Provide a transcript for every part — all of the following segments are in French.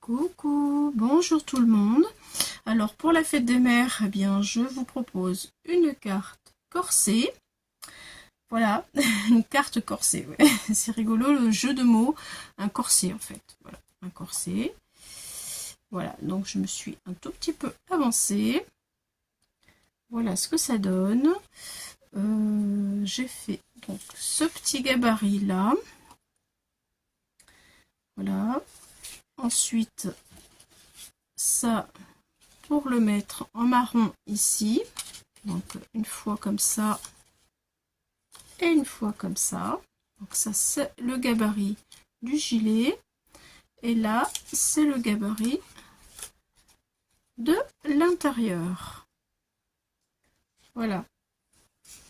Coucou, bonjour tout le monde. Alors pour la fête des mères, eh bien je vous propose une carte corsée. Voilà, une carte corsée. Ouais. C'est rigolo le jeu de mots, un corset en fait. Voilà, un corset. Voilà, donc je me suis un tout petit peu avancée. Voilà ce que ça donne. J'ai fait donc ce petit gabarit là. Voilà. Ensuite, ça pour le mettre en marron ici. Donc une fois comme ça et une fois comme ça. Donc ça c'est le gabarit du gilet. Et là c'est le gabarit de l'intérieur. Voilà.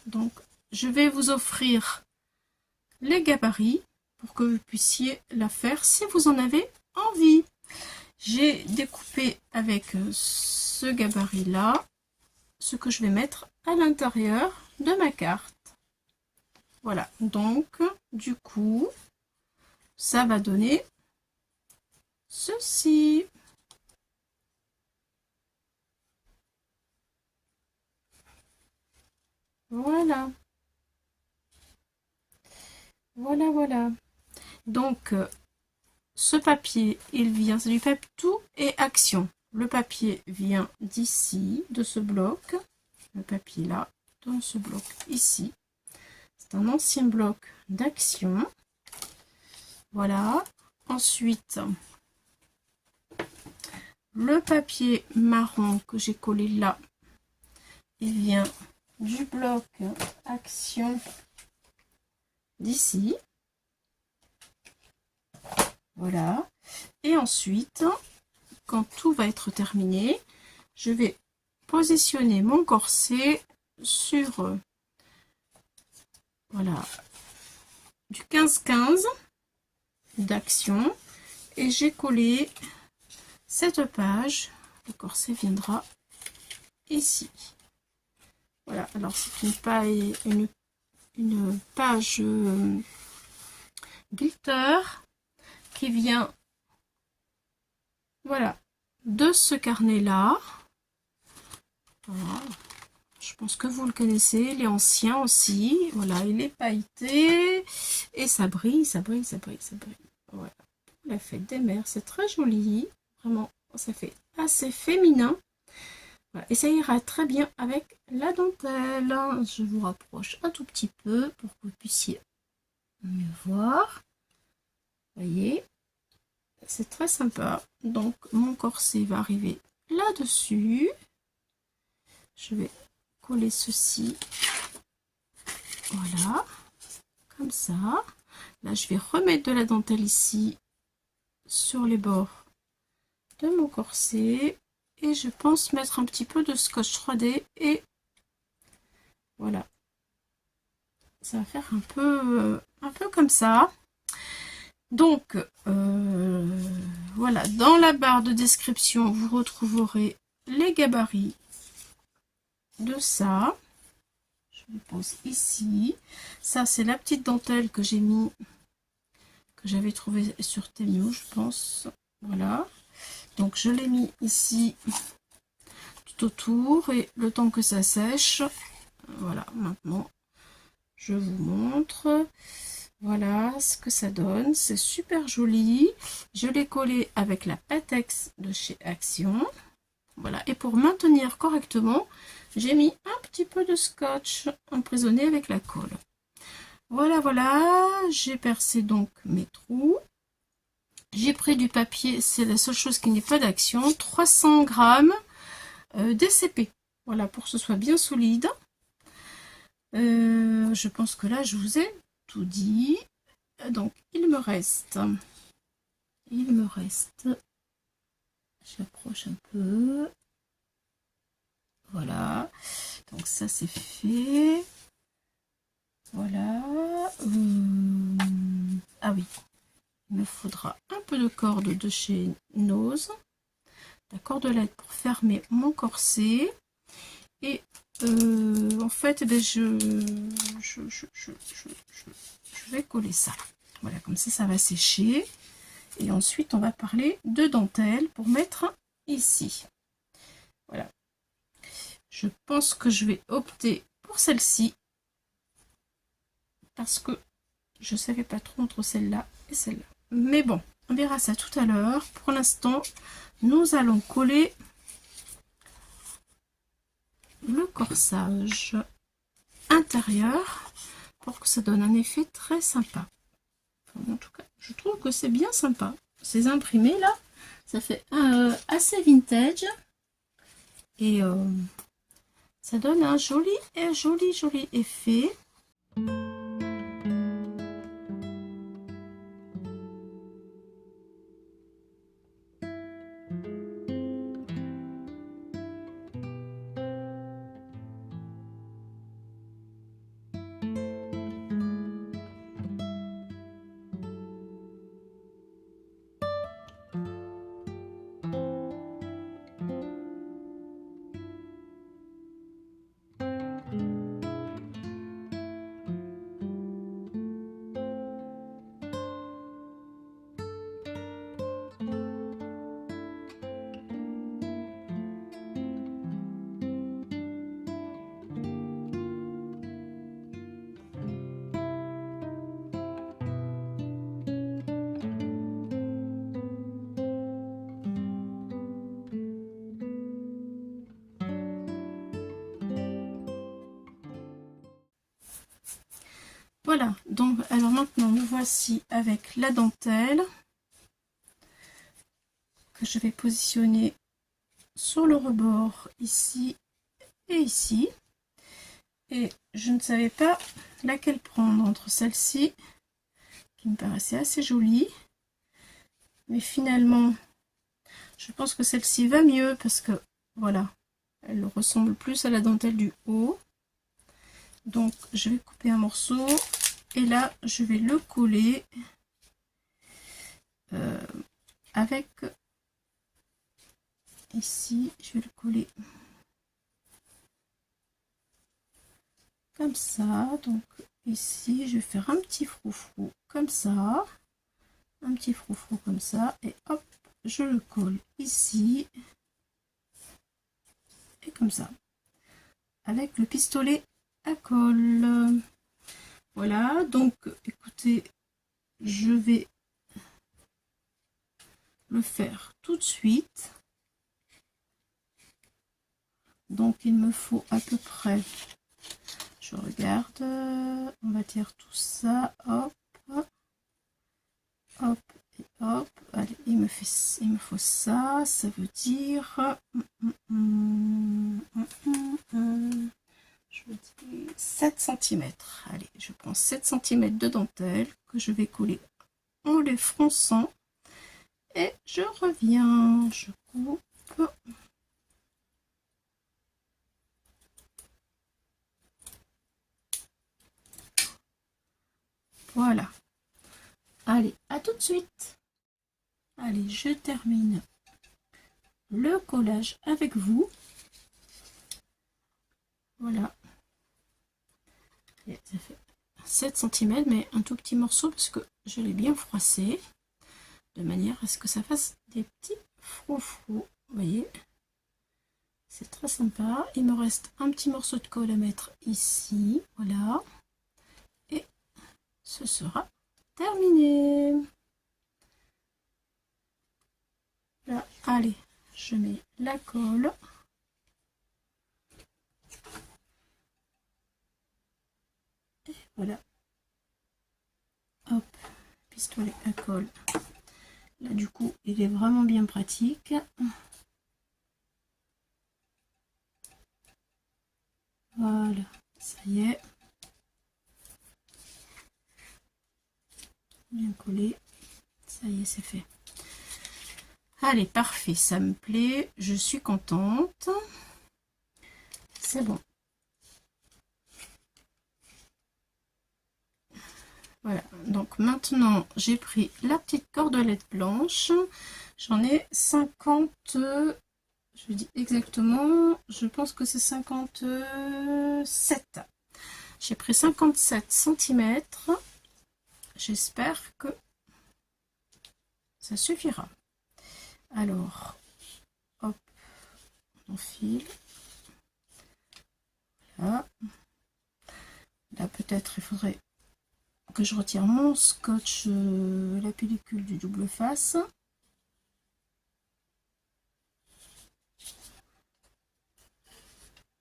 Donc je vais vous offrir les gabarits pour que vous puissiez la faire si vous en avez envie. J'ai découpé avec ce gabarit là ce que je vais mettre à l'intérieur de ma carte. Voilà, donc du coup ça va donner ceci. Voilà, voilà. Donc ce papier, il vient, c'est du papier tout et action. Le papier vient d'ici, de ce bloc. Le papier là, dans ce bloc ici. C'est un ancien bloc d'action. Voilà. Ensuite, le papier marron que j'ai collé là, il vient du bloc action d'ici. Voilà. Et ensuite, quand tout va être terminé, je vais positionner mon corset sur voilà, du 15-15 d'action et j'ai collé cette page. Le corset viendra ici. Voilà, alors c'est une page glitter qui vient voilà de ce carnet là. Voilà. Je pense que vous le connaissez, il est ancien aussi. Voilà, il est pailleté et ça brille, ça brille, ça brille, ça brille. Voilà, la fête des mères, c'est très joli. Vraiment, ça fait assez féminin. Voilà. Et ça ira très bien avec la dentelle. Je vous rapproche un tout petit peu pour que vous puissiez mieux voir. Vous voyez, c'est très sympa. Donc, mon corset va arriver là-dessus. Je vais coller ceci. Voilà, comme ça. Là, je vais remettre de la dentelle ici sur les bords de mon corset. Et je pense mettre un petit peu de scotch 3D et voilà. Ça va faire un peu comme ça. Donc, voilà, dans la barre de description, vous retrouverez les gabarits de ça. Je le pose ici. Ça, c'est la petite dentelle que j'ai mis, que j'avais trouvé sur Temu, je pense. Voilà. Donc, je l'ai mis ici tout autour et le temps que ça sèche. Voilà, maintenant, je vous montre. Voilà ce que ça donne. C'est super joli. Je l'ai collé avec la Patex de chez Action. Voilà. Et pour maintenir correctement, j'ai mis un petit peu de scotch emprisonné avec la colle. Voilà, voilà. J'ai percé donc mes trous. J'ai pris du papier. C'est la seule chose qui n'est pas d'Action. 300 grammes DCP. Voilà, pour que ce soit bien solide. Je pense que là, je vous ai tout dit. Donc, il me reste, j'approche un peu, voilà, donc ça c'est fait, voilà, ah oui, il me faudra un peu de corde de chez Nose, la cordelette pour fermer mon corset, et en fait, eh bien, je vais coller ça. Voilà, comme ça va sécher. Et ensuite, on va parler de dentelle pour mettre ici. Voilà. Je pense que je vais opter pour celle-ci. Parce que je ne savais pas trop entre celle-là et celle-là. Mais bon, on verra ça tout à l'heure. Pour l'instant, nous allons coller le corsage intérieur pour que ça donne un effet très sympa. Enfin, en tout cas, je trouve que c'est bien sympa. Ces imprimés là, ça fait assez vintage et ça donne un joli effet. Voilà, donc alors maintenant nous voici avec la dentelle que je vais positionner sur le rebord ici et ici. Et je ne savais pas laquelle prendre entre celle-ci, qui me paraissait assez jolie, mais finalement je pense que celle-ci va mieux parce que voilà, elle ressemble plus à la dentelle du haut. Donc je vais couper un morceau et là je vais le coller avec ici, je vais le coller comme ça. Donc ici je vais faire un petit froufrou comme ça, un petit froufrou comme ça, et hop, je le colle ici et comme ça avec le pistolet à colle. Voilà, donc écoutez, je vais le faire tout de suite. Donc il me faut à peu près, je regarde, on va dire tout ça, hop, hop et hop. Allez, il me faut ça, ça veut dire je me dis 7 cm. Allez, je prends 7 cm de dentelle que je vais coller en les fronçant et je reviens, je coupe. Voilà. Allez, à tout de suite. Allez, je termine le collage avec vous. Voilà. Et ça fait 7 cm, mais un tout petit morceau parce que je l'ai bien froissé. De manière à ce que ça fasse des petits froufrous. Vous voyez, c'est très sympa. Il me reste un petit morceau de colle à mettre ici. Voilà. Et ce sera terminé. Là, allez, je mets la colle. Et voilà. Hop, pistolet à colle. Là, du coup, il est vraiment bien pratique. Voilà, ça y est. Bien collé. Ça y est, c'est fait. Allez, parfait, ça me plaît. Je suis contente. C'est bon. Voilà, donc maintenant j'ai pris la petite cordelette blanche. J'en ai 50, je dis exactement, je pense que c'est 57. J'ai pris 57 cm. J'espère que ça suffira. Alors, hop, on enfile. Là, là peut-être il faudrait que je retire mon scotch, la pellicule du double face.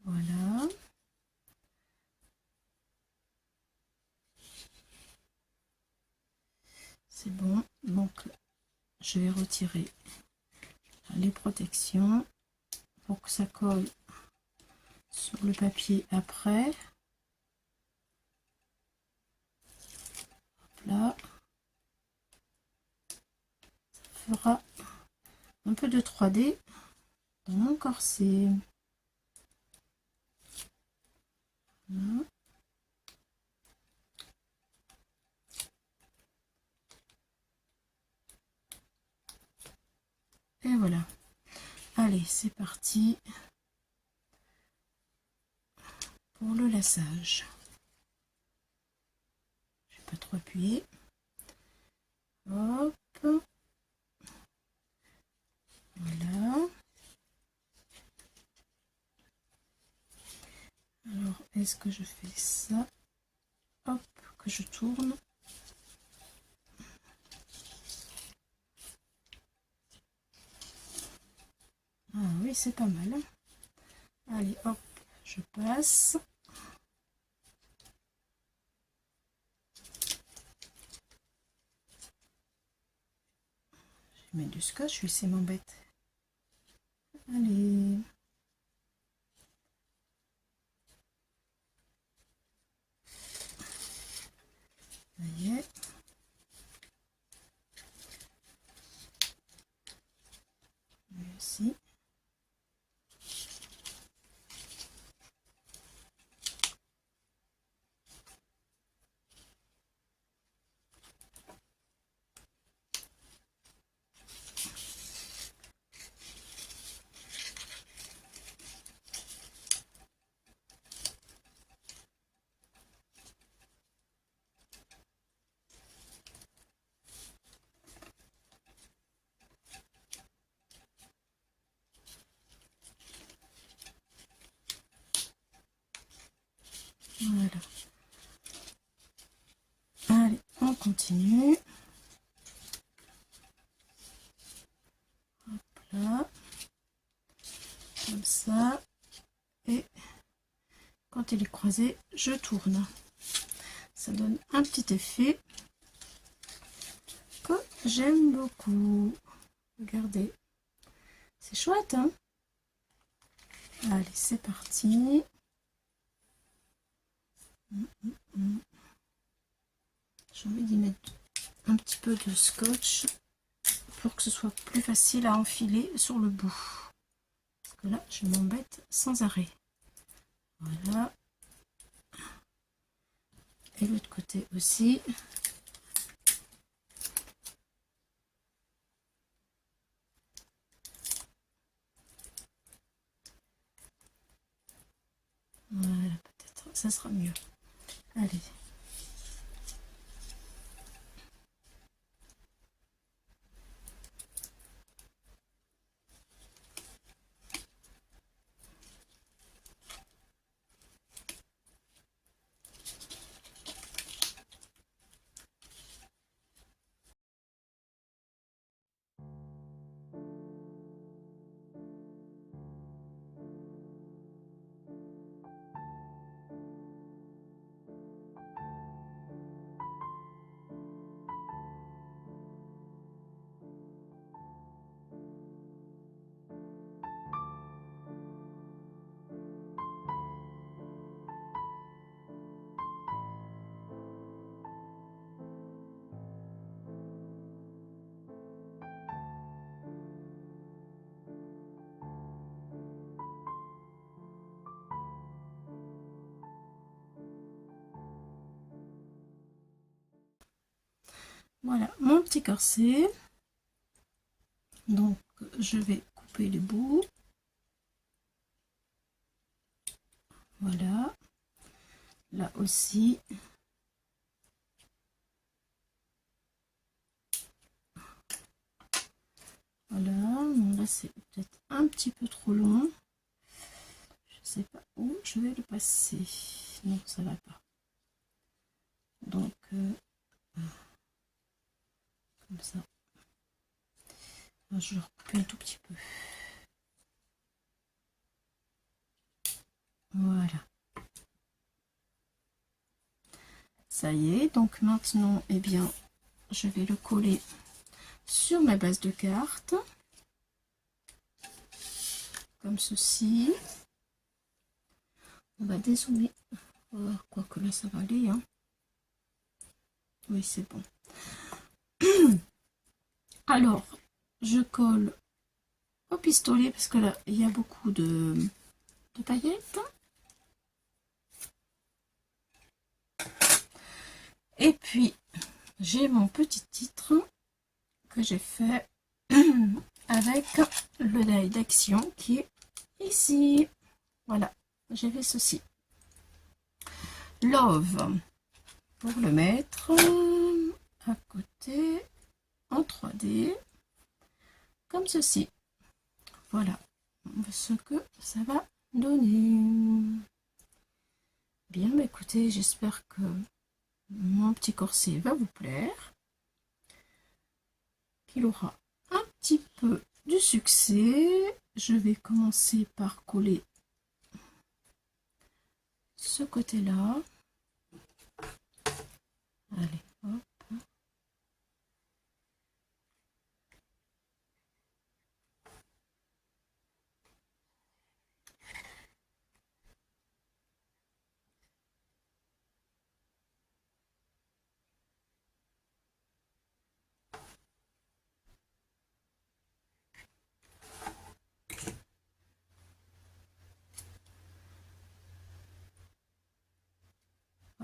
Voilà. C'est bon. Donc, je vais retirer les protections pour que ça colle sur le papier après. Hop là. Ça fera un peu de 3D dans mon corset. Voilà. Et voilà. Allez, c'est parti pour le laçage. Je vais pas trop appuyer. Hop. Voilà. Alors, est-ce que je fais ça? Hop, que je tourne. Ah oui, c'est pas mal. Allez, hop, je passe. Je mets du scotch, lui, c'est m'embête. Allez. Ça y est. Lui aussi. Voilà. Allez, on continue. Hop là. Comme ça. Et quand il est croisé, je tourne. Ça donne un petit effet que j'aime beaucoup. Regardez. C'est chouette, hein? Allez, c'est parti. J'ai envie d'y mettre un petit peu de scotch pour que ce soit plus facile à enfiler sur le bout. Parce que là, je m'embête sans arrêt. Voilà. Et l'autre côté aussi. Voilà, peut-être ça sera mieux. Allez. Voilà mon petit corset. Donc je vais couper les bouts. Voilà. Là aussi. là c'est peut-être un petit peu trop long. Je sais pas où je vais le passer. Non, ça va pas. Donc, comme ça. Je le recoupe un tout petit peu. Voilà. Ça y est, donc maintenant, eh bien, je vais le coller sur ma base de cartes. Comme ceci. On va dézoomer. Quoique là, ça va aller. Hein. Oui, c'est bon. Alors, je colle au pistolet parce que là, il y a beaucoup de paillettes. Et puis, j'ai mon petit titre que j'ai fait avec le die d'action qui est ici. Voilà, j'ai fait ceci. Love, pour le mettre à côté en 3D, comme ceci. Voilà ce que ça va donner. Bien, bah écoutez, j'espère que mon petit corset va vous plaire, qu'il aura un petit peu du succès. Je vais commencer par coller ce côté-là. Allez, hop.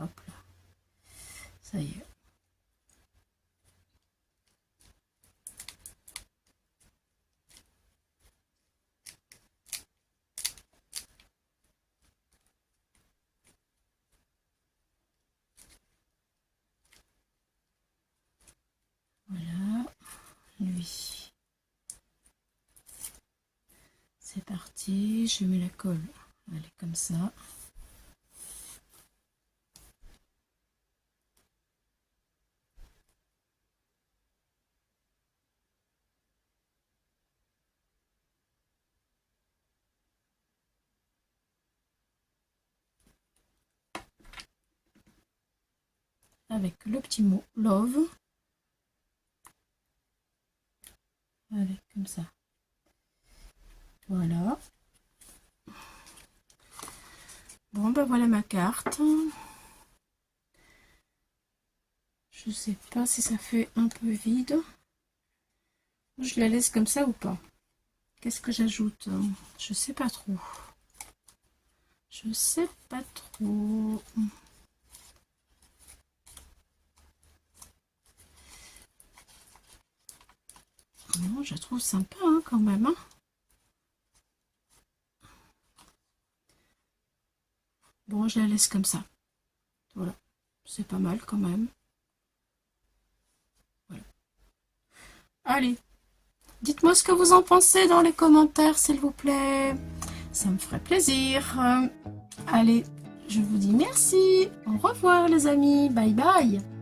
Hop là. Ça y est. Voilà, lui. C'est parti, je mets la colle. Allez, comme ça. Avec le petit mot love. Allez, comme ça. Voilà. Bon, ben voilà ma carte. Je sais pas si ça fait un peu vide. Je la laisse comme ça ou pas? Qu'est-ce que j'ajoute? Je sais pas trop. Je sais pas trop. Non, je la trouve sympa hein, quand même. Hein. Bon, je la laisse comme ça. Voilà. C'est pas mal quand même. Voilà. Allez. Dites-moi ce que vous en pensez dans les commentaires, s'il vous plaît. Ça me ferait plaisir. Allez, je vous dis merci. Au revoir les amis. Bye bye.